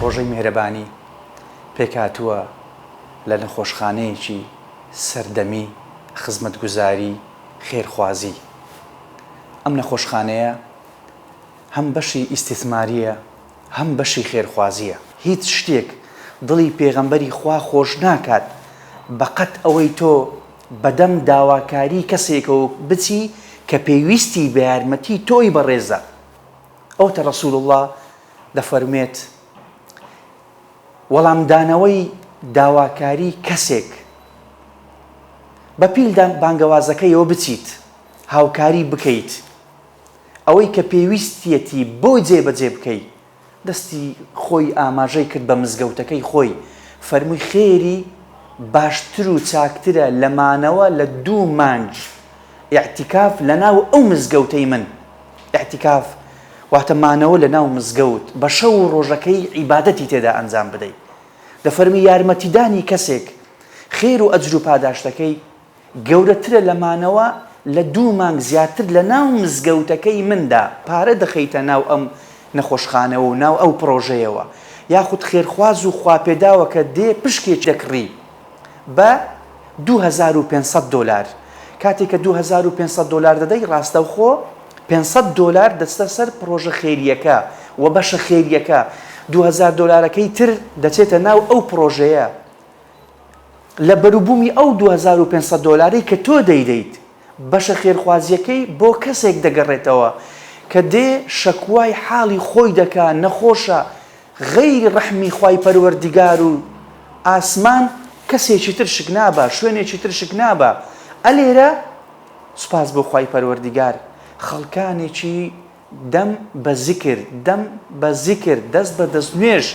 ڕۆژەی میهرەبانی پێکهاتووە لە نەخۆشخانەیەکی سەردەمی خزمەتگوزاری خێرخوازی. ئەم نەخۆشخانەیە هەم بەشی ئیستیثماریە هەم بەشی خێرخوازیە. هیچ شتێک دڵی پێغەمبەری خوا خۆش ناکات بەقەت ئەوەی تۆ بەدەم داواکاری کەسێکەوە بچی کە پێویستی بە یارمەتی تۆی بەڕێزە. ئەوتە ڕەسوول الله دەفەرمێت وەڵامدانەوەی داواکاری کەسێک بە پیلدان بانگەوازەکەیەوە بچیت هاوکاری بکەیت ئەوەی کە پێویستیەتی بۆ جێبەجێ بکەیت دەستی خۆی ئاماژەی کرد بە مزگەوتەکەی خۆی فەرمووی خێری باشتر و چاکترە لەمانەوە لە 2 مانگ ئیعتیکاف لەناو ئەو مزگەوتەی من. ئیعتیکاف واتە مانەوە لەناو مزگەوت بە شەو و ڕۆژەکەی عیبادەتی تێدا ئەنجام بدەیت. دەفەرمی یارمەتیدانی کەسێک خێر و ئەجر و پاداشتەکەی گەورەترە لەمانەوە لە 2 مانگ زیاتر لە ناو مزگەوتەکەی مندا پارە دەخەیتە ناو ئەم نەخۆشخانەوە و ناو ئەو پرۆژەیەوە یاخود خێرخواز و خواپێداوە کە دێ پشکێک دەکڕی بە 2500 دۆلار. کاتێک کە 2500 دۆلار دەدەی ڕاستەوخۆ 500 دۆلار دەستە سەر پرۆژە خێریەکە و بەشە خێریەکە 2000 دۆلارەکەی تر دەچێتە ناو ئەو پرۆژەیە لە بەروبوومی ئەو 2500 دۆلاری کە تۆ دەیدەیت بەشە خێرخوازیەکەی بۆ کەسێک دەگەڕێتەوە کە دێ شەکوای حاڵی خۆی دەکا نەخۆشە غەیری ڕەحمی خوای پەروەردیگار و ئاسمان کەسێکی تر شک نابە شوێنێکی تر شک نابە. ئەلێرە سوپاس بۆ خوای پەروەردیگار خەڵکانێکی دەم بە زیکر دەم بە زیکر دەست بە دەست نوێژ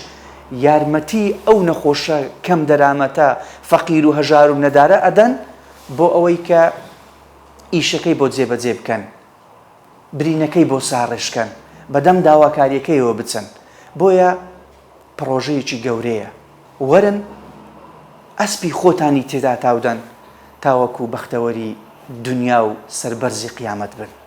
یارمەتی ئەو نەخۆشە کەم دەرامەتە فەقیر و هەژار و نەدارە ئەدەن بۆ ئەوەی کە ئیشەکەی بۆ جێبەجێ بکەن برینەکەی بۆ ساڕێشکەن بەدەم داواکاریەکەیەوە بچن. بۆیە پرۆژەیەکی گەورەیە وەرن ئەسپی خۆتانی تێدا تاودەن تاوەکو بەختەوەری دنیا و سەربەرزی قیامەت بن.